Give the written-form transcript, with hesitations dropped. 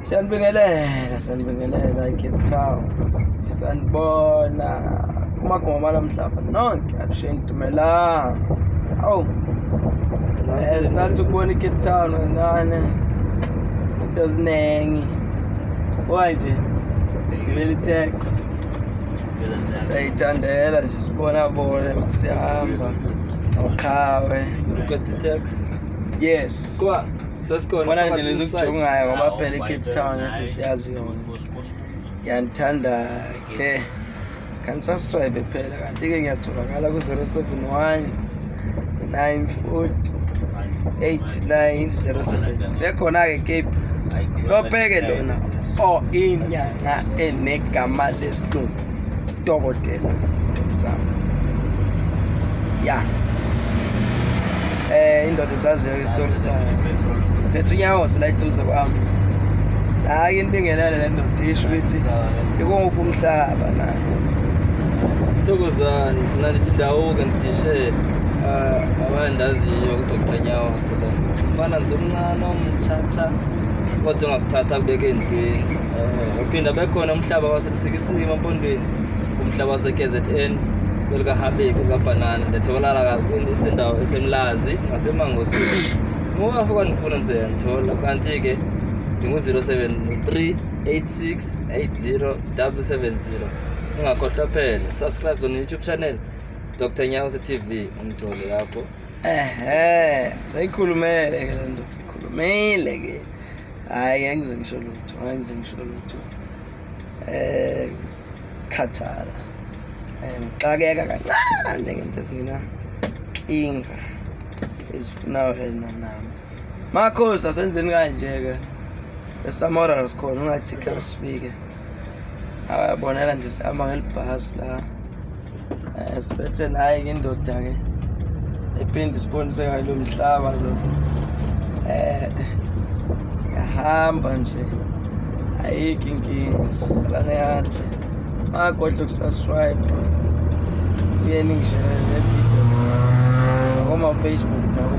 Sanibingelela eCape Town. Sanibona kumagoma namhlanje nonke abisheni dumelanga. Awu. Sathi ukubona eCape Town ngane. Into eziningi. Wanje. Sigibele taxi. Sayithandela nje sibona ukuthi siyahamba. Awukhawe. Request taxi. Yes. Kwa sasikhona Bona nje lezokujongayo ngoba phela eCape Town sesiyazi yona. Ngiyandithanda ke. Kan subscribe phela kanti ke ngiyatholakala ku 071 940 8907. Sekhona ke Cape. Lobheke lona. Oh inyanga enegama lesilungu. Dokotela Mthomsamo. Ya. Indoda esaziyo isitory sayo. Bethu nyawo sila iduze kwami. Hayi inibingelele le ndoda isho ukuthi ikuphi umhlaba nayo. Thokozani nalithi ndawo kantishe abandaziyo uDr Nyawo sela. Mfana nje omncane omchacha kodwa ngakuthatha kubeke entweni. Uphinda bekhona umhlaba wasesikisima empondweni. Umhlaba wase KZN welika Habek kaBanana ndetholala kakhulu isendawo esemlazi ngasemangosini. Ngoba ngifuna nje ngithola kanti ke ngingu 073 8680 ungakhohlwa phela subscribe on YouTube channel Dr Nyawo TV umthole lapho. Sayikhulumele ke le ndoda ikhulumile ke. Hayi angize ngisho lutho khathala. Ngixakeka kancane ngento esingina inkinga ezifuna wena nami. Makhosi asenzeni kanje ke. Esamora sikhona ungathi ke sifike. Awabonela nje sihamba ngelibhasi la. Siphethe naye ke indoda ke. Ephinde sponsor ngalo mhlaba lo. Siyahamba nje. Ayikho inkinga salane yathi. Akhohle ukusubscribe. Uyeni ngishare le video. Ngoma Facebook na ku